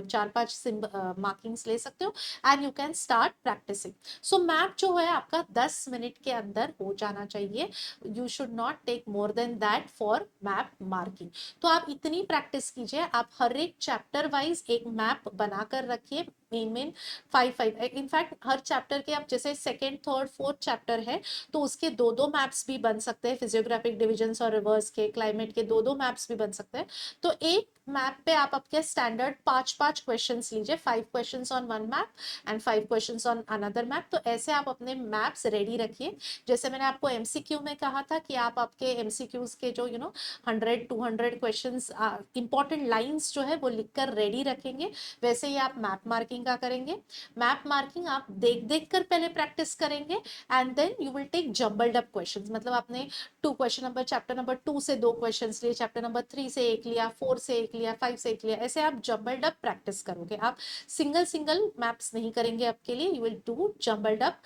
4-5 मार्किंग्स ले सकते हो and you can start practising. सो मैप जो है आपका 10 मिनट के अंदर हो जाना चाहिए। You should not take more than that for map marking. तो आप इतनी प्रैक्टिस कीजिए, आप हर एक चैप्टर वाइज एक मैप बनाकर रखिए, मेन 5-5। इनफैक्ट हर चैप्टर के आप जैसे सेकेंड, थर्ड, फोर्थ चैप्टर है तो उसके 2-2 मैप्स भी बन सकते हैं। फिजियोग्राफिक डिविजन्स और रिवर्स के, क्लाइमेट के 2-2 मैप्स भी बन सकते हैं। तो एक मैप पे आप आपके स्टैंडर्ड 5-5 क्वेश्चंस लीजिए, 5 questions on one map and 5 questions on another map. तो ऐसे आप अपने मैप्स रेडी रखिए। जैसे मैंने आपको एमसीक्यू में कहा था कि आप आपके एमसीक्यूज के जो 100-200 क्वेश्चंस इंपॉर्टेंट लाइंस जो है वो लिखकर रेडी रखेंगे, वैसे ही आप मैप मार्किंग का करेंगे। मैप मार्किंग आप देख देख कर पहले प्रैक्टिस करेंगे and then you will take jumbled up questions. मतलब आपने 2 क्वेश्चन नंबर चैप्टर नंबर 2 से 2 क्वेश्चंस लिए, चैप्टर नंबर 3 से एक लिया, 4 से एक लिया, 5 से एक लिया, ऐसे आप जम्बल्ड अप प्रैक्टिस करोगे। आप सिंगल सिंगल मैप्स नहीं करेंगे आपके लिए, you will do jumbled up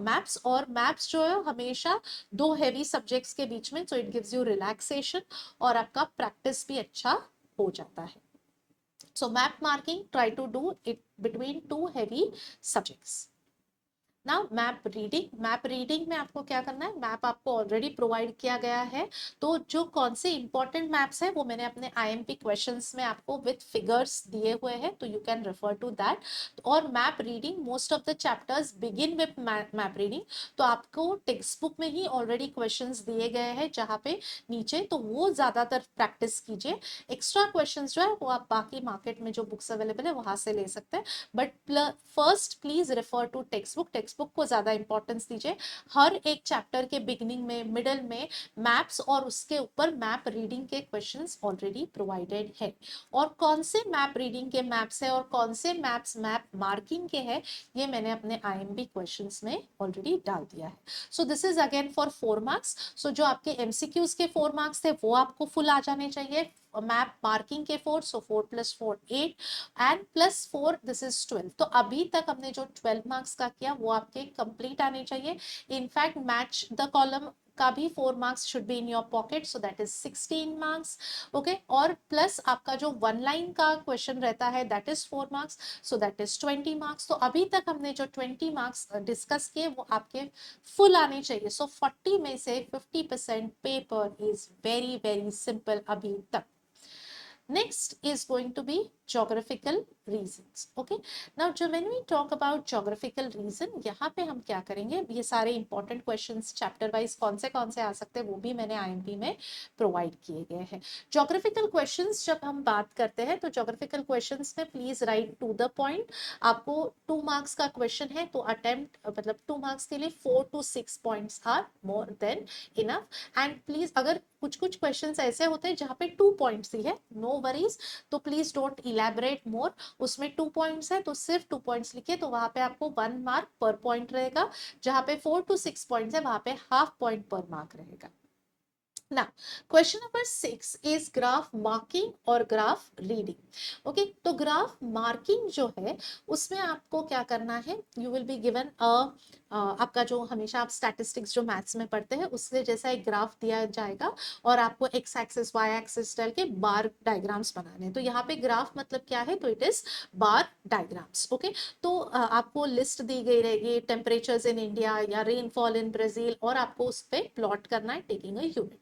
maps. और मैप्स जो है हमेशा 2 हैवी सब्जेक्ट्स के बीच में, so it gives you relaxation और आपका प्रैक्टिस भी अच्छा हो जाता है। So map marking, try to do it between 2 heavy subjects. ना मैप रीडिंग में आपको क्या करना है, मैप आपको ऑलरेडी प्रोवाइड किया गया है। तो जो कौन से इंपॉर्टेंट मैप्स है वो मैंने अपने आईएमपी क्वेश्चंस में आपको विद फिगर्स दिए हुए हैं, तो you can refer to that. और map reading, most of the chapters begin with map reading, तो आपको टेक्स्ट बुक में ही ऑलरेडी क्वेश्चंस दिए गए हैं जहाँ पे नीचे, तो वो ज्यादातर प्रैक्टिस कीजिए। एक्स्ट्रा क्वेश्चंस जो है वो आप बाकी मार्केट में जो बुक्स अवेलेबल है वहां से ले सकते हैं, but first please refer to textbook. Textbook को ज्यादा इंपॉर्टेंस दीजिए। हर एक चैप्टर के बिगिनिंग में, मिडल में मैप्स और उसके ऊपर मैप रीडिंग के क्वेश्चंस ऑलरेडी प्रोवाइडेड है। और कौन से मैप रीडिंग के मैप्स है और कौन से मैप्स मैप मार्किंग के है, ये मैंने अपने आईएमपी क्वेश्चंस में ऑलरेडी डाल दिया है। So this is again for 4 marks. So जो आपके एमसीक्यूज के 4 मार्क्स थे वो आपको फुल आ जाने चाहिए। मैप मार्किंग के 4, सो 4 + 4 8 एंड +4 दिस इज 12। तो अभी तक हमने जो 12 मार्क्स का किया वो आपके कंप्लीट आने चाहिए। इनफैक्ट मैच द कॉलम का भी 4 marks should be in your pocket, so that is 16 marks. Okay, और प्लस आपका जो 1 लाइन का क्वेश्चन रहता है that is 4 marks, so that is 20 marks. तो अभी तक हमने जो 20 मार्क्स डिस्कस किए वो आपके फुल आने चाहिए। सो 40 में से 50% paper is very very simple अभी तक। Next is going to be geographical reasons. Okay. Now, when we talk about geographical reason, यहाँ पे हम क्या करेंगे, ये सारे important questions chapter wise कौन से आ सकते हैं वो भी मैंने IMP में provide किए गए हैं। Geographical questions जब हम बात करते हैं तो geographical questions में please write to the point। आपको 2 marks का question है तो attempt मतलब 2 marks के लिए 4 to 6 points are more than enough। And please अगर कुछ क्वेश्चंस ऐसे होते हैं जहाँ पे 2 पॉइंट्स ही है, नो वरीज, तो प्लीज डोंट इलैबोरेट मोर। उसमें 2 पॉइंट्स है तो सिर्फ 2 पॉइंट्स लिखिए, तो वहां पे आपको 1 मार्क पर पॉइंट रहेगा। जहाँ पे 4 to 6 पॉइंट्स है वहां पे ½ पॉइंट पर मार्क रहेगा। Now, question number 6 is graph marking और graph reading. Okay, तो graph marking जो है उसमें आपको क्या करना है, you will be given आपका जो हमेशा आप statistics जो मैथ्स में पढ़ते हैं उससे जैसा एक ग्राफ दिया जाएगा और आपको x एक्सिस y एक्सिस डाल के बार डायग्राम्स बनाने हैं. तो यहाँ पे ग्राफ मतलब क्या है, तो it is bar diagrams. Okay, तो आपको लिस्ट दी गई रहेगी टेम्परेचर्स इन इंडिया या रेनफॉल इन ब्राजील और आपको उस पर प्लॉट करना है taking a unit.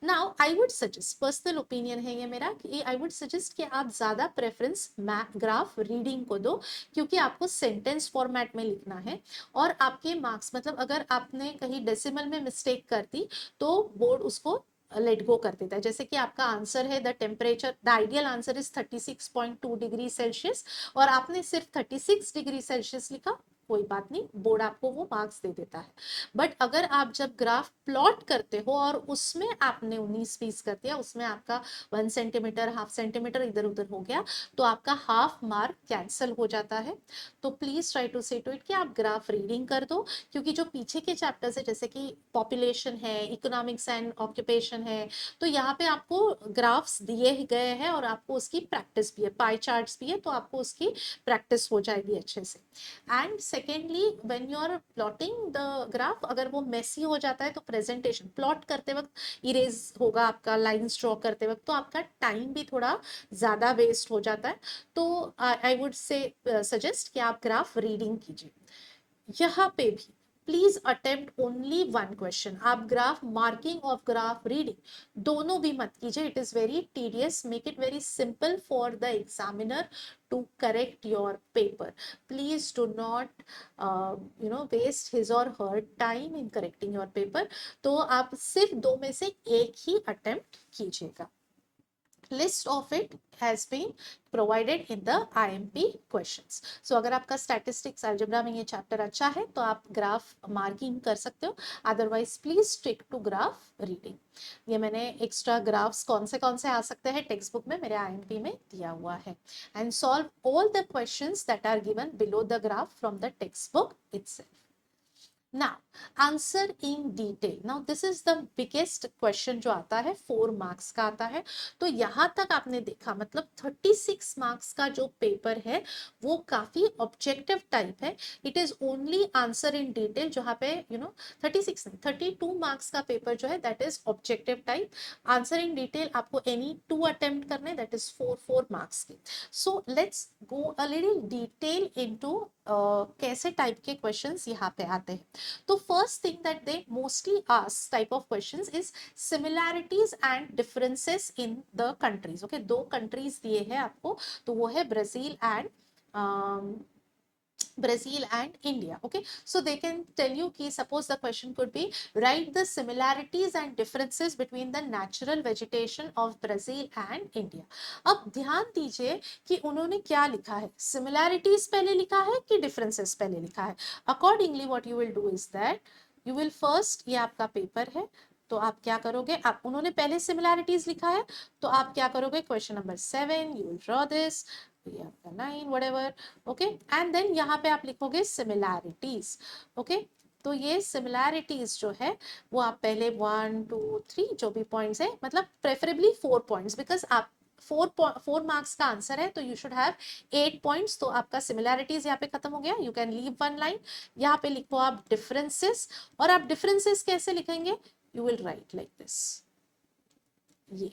Now I would suggest, personal opinion है ये मेरा, कि आई वुड सजेस्ट कि आप ज्यादा प्रेफरेंस ग्राफ रीडिंग को दो, क्योंकि आपको सेंटेंस फॉर्मेट में लिखना है और आपके मार्क्स, मतलब अगर आपने कहीं डेसिमल में मिस्टेक कर दी तो बोर्ड उसको लेट गो कर देता है. जैसे कि आपका आंसर है the temperature, the ideal answer is 36.2 degree Celsius और आपने सिर्फ 36 डिग्री सेल्सियस लिखा, कोई बात नहीं, बोर्ड आपको वो मार्क्स दे देता है. बट अगर आप जब ग्राफ प्लॉट करते हो और उसमें आपने 19-20 कर दिया, उसमें आपका 1 सेंटीमीटर हाफ सेंटीमीटर इधर उधर हो गया, तो आपका हाफ मार्क कैंसिल हो जाता है. तो प्लीज ट्राई टू से टू इट कि आप ग्राफ रीडिंग कर दो, क्योंकि जो पीछे के चैप्टर्स है जैसे कि पॉपुलेशन है, इकोनॉमिक्स एंड ऑक्यूपेशन है, तो यहाँ पे आपको ग्राफ्स दिए गए हैं और आपको उसकी प्रैक्टिस भी है, पाई चार्ट्स भी है, तो आपको उसकी प्रैक्टिस हो जाएगी अच्छे से. And secondly when you are plotting the graph, अगर वो मेसी हो जाता है तो प्रेजेंटेशन प्लॉट करते वक्त इरेज होगा आपका, लाइंस ड्रॉ करते वक्त, तो आपका टाइम भी थोड़ा ज्यादा वेस्ट हो जाता है. तो आई वुड से सजेस्ट कि आप ग्राफ रीडिंग कीजिए. यहाँ पे भी please attempt only one question. आप ग्राफ मार्किंग और ग्राफ रीडिंग दोनों भी मत कीजिए, it is very tedious. Make it very simple for the examiner to correct your paper. Please do not waste his or her time in correcting your paper. तो आप सिर्फ दो में से एक ही अटेम्प्ट कीजिएगा. List of it has been provided in the IMP questions. So अगर आपका statistics algebra में ये chapter अच्छा है तो आप graph marking कर सकते हो, otherwise please stick to graph reading. ये मैंने extra graphs कौन से आ सकते हैं टेक्स्ट बुक में मेरे IMP में दिया हुआ है. And solve all the questions that are given below the graph from the textbook itself. Now, answer in detail. Now, this is the biggest question जो आता है, 4 मार्क्स का आता है. तो यहाँ तक आपने देखा, मतलब 36 मार्क्स का जो पेपर है वो काफी ऑब्जेक्टिव टाइप है. It is only answer in detail, जहाँ पे 36 नहीं 32 मार्क्स का पेपर जो है that is objective type. Answer in detail आपको एनी 2 अटेम्प्ट करने, दैट इज 4 मार्क्स की. So let's go a little detail into कैसे टाइप के क्वेश्चंस यहाँ पे आते हैं. तो first thing that they mostly ask type of questions is similarities and differences in the countries. Okay, 2 countries दिए हैं आपको, तो वो है Brazil and India. Okay, so they can tell you कि suppose the question could be write the similarities and differences between the natural vegetation of Brazil and India. अब ध्यान दीजिए कि उन्होंने क्या लिखा है, similarities पहले लिखा है कि differences पहले लिखा है. Accordingly what you will do is that you will first, ये आपका पेपर है तो आप क्या करोगे, आप उन्होंने पहले सिमिलैरिटीज लिखा है तो आप क्या करोगे, question number 7 you will draw this, 9 whatever. Okay, and then यहाँ पे आप लिखोगे सिमिलैरिटीज. ओके, तो ये सिमिलैरिटीज जो है वो आप पहले 1 2 3 जो भी पॉइंट्स है, मतलब प्रेफरेबली 4 पॉइंट्स, बिकॉज आप 4 मार्क्स का आंसर है तो यू शुड हैव 8 पॉइंट्स. तो आपका सिमिलैरिटीज यहाँ पे खत्म हो गया. यू कैन लीव 1 लाइन, यहाँ पे लिखो आप डिफरेंसेस. और आप डिफरेंसेस कैसे लिखेंगे, you will write like this, ये.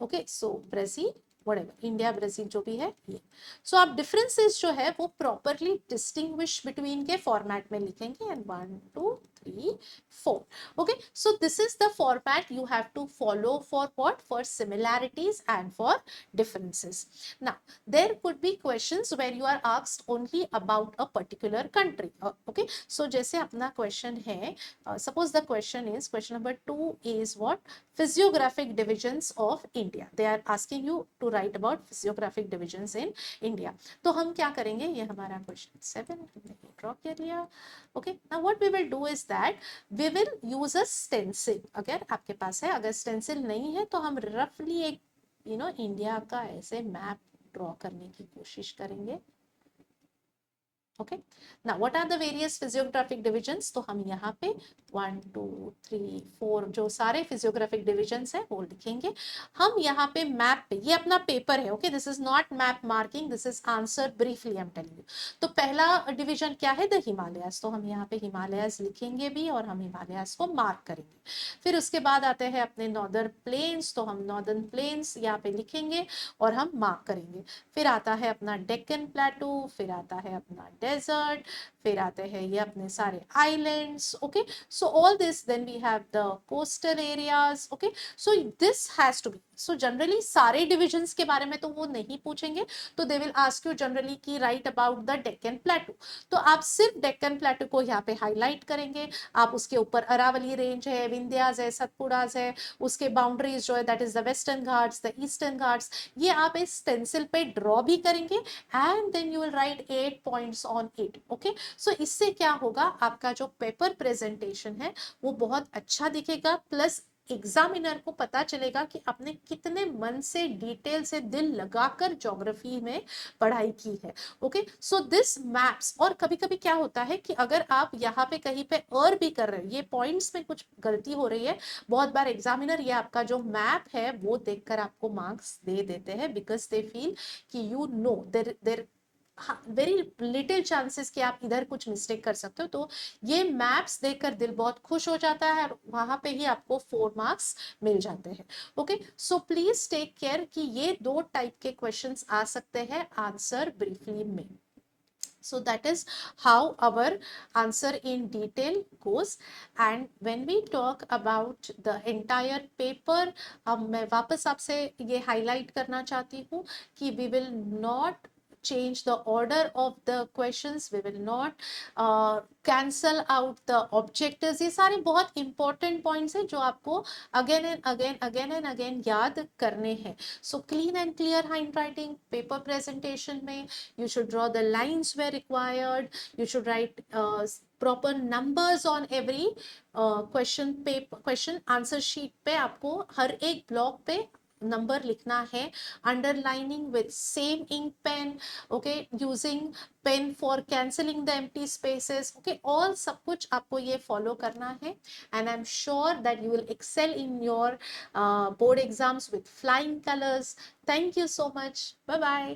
ओके, सो ब्राजील whatever, इंडिया ब्राजील जो भी है ये. सो आप डिफरेंसेस जो है वो प्रॉपरली डिस्टिंग्विश बिटवीन के फॉर्मेट में लिखेंगे. And 1 2 3 4. Okay, so this is the format you have to follow for what, for similarities and for differences. Now there could be questions where you are asked only about a particular country. Okay, so जैसे अपना question है, suppose the question is, question number 2 is what, physiographic divisions of India. They are asking you to write about physiographic divisions in India. तो हम क्या करेंगे, ये हमारा question 7 हमने ड्रॉ कर लिया. Okay, now what we will do is that we will use a stencil. अगर आपके पास है, अगर stencil नहीं है तो हम रफली एक इंडिया का ऐसे मैप ड्रॉ करने की कोशिश करेंगे. ओके, ना what are the various physiographic divisions, तो हम यहाँ पे 1 2 3 4 जो सारे फिजियोग्राफिक डिविजन्स है वो लिखेंगे। हम यहाँ पे मैप पे, ये अपना पेपर है, okay, this is not map marking, this is answer briefly I am telling you. तो पहला डिवीजन क्या है, द हिमालयाज, तो हम यहाँ पे हिमालयाज लिखेंगे भी और हम हिमालयाज को मार्क करेंगे। फिर उसके बाद आते हैं अपने नॉर्दर्न प्लेन्स, तो हम नॉर्दर्न प्लेन्स यहाँ पे लिखेंगे और हम मार्क करेंगे। फिर आता है अपना डेक्कन प्लेटू, फिर आता है अपना डेजर्ट, फिर आते हैं ये अपने सारे islands, okay. So all this, then we have the coastal areas, okay. So this has to be, so generally सारे डिविजन्स के बारे में तो वो नहीं पूछेंगे, तो they will ask you generally की write about the Deccan plateau, तो आप सिर्फ डेक्कन प्लेटू को यहाँ पे हाईलाइट करेंगे। आप उसके ऊपर अरावली रेंज है, विंध्याज है, सतपुड़ाज है, उसके बाउंड्रीज जो है that is the Western Ghats, the Eastern Ghats, ये आप इस स्टेंसिल पे ड्रॉ भी करेंगे and then you will write 8 points on it, okay. So इससे क्या होगा, आपका जो पेपर प्रेजेंटेशन है वो बहुत अच्छा दिखेगा, प्लस एग्जामिनर को पता चलेगा कि आपने कितने मन से, डिटेल से, दिल लगाकर ज्योग्राफी में पढ़ाई की है, ओके। सो दिस मैप्स, और कभी कभी क्या होता है कि अगर आप यहाँ पे कहीं पे और भी कर रहे हैं, ये पॉइंट्स में कुछ गलती हो रही है, बहुत बार एग्जामिनर ये आपका जो मैप है वो देखकर आपको मार्क्स दे देते हैं, बिकॉज दे फील कि you know there there very little chances कि आप इधर कुछ मिस्टेक कर सकते हो, तो ये मैप्स देखकर दिल बहुत खुश हो जाता है और वहां पे ही आपको 4 मार्क्स मिल जाते हैं, okay. So please take care कि ये 2 टाइप के क्वेश्चंस आ सकते हैं आंसर ब्रीफली में। So that is how our answer in detail goes. And when we talk about the entire paper, अब मैं वापस आपसे ये highlight करना चाहती हूँ कि we will not change the order of the questions, we will not cancel out the objectives, ये सारे बहुत important points हैं जो आपको again and again याद करने हैं। So clean and clear handwriting, paper presentation में you should draw the lines where required, you should write proper numbers on every question answer sheet पे आपको हर एक ब्लॉक पे नंबर लिखना है, underlining with same ink pen, okay, using pen for cancelling the empty spaces, okay, all सब कुछ आपको ये फॉलो करना है। And I am sure that you will excel in your board exams with flying colours. Thank you so much, bye bye.